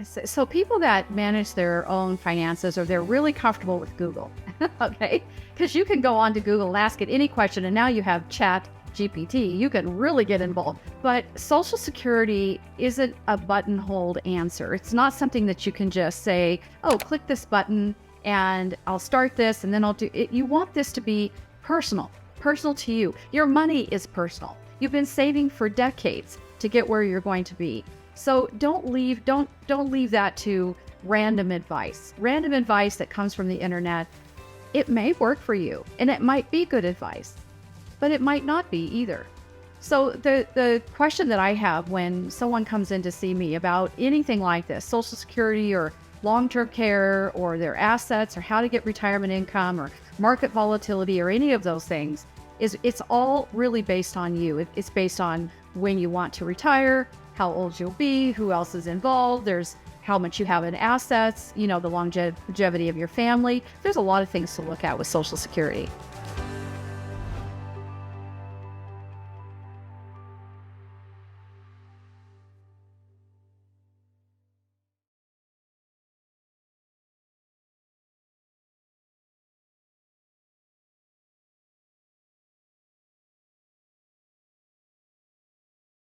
So people that manage their own finances, or they're really comfortable with Google, okay? Because you can go on to Google and ask it any question, and now you have Chat GPT. You can really get involved. But Social Security isn't a buttonholed answer. It's not something that you can just say, oh, click this button and I'll start this and then I'll do it. You want this to be personal to you. Your money is personal. You've been saving for decades to get where you're going to be. So don't leave that to random advice. Random advice that comes from the internet, it may work for you and it might be good advice, but it might not be either. So the question that I have when someone comes in to see me about anything like this, Social Security or long-term care or their assets or how to get retirement income or market volatility or any of those things, is it's all really based on you. It's based on when you want to retire, how old you'll be, who else is involved, there's how much you have in assets, the longevity of your family. There's a lot of things to look at with Social Security.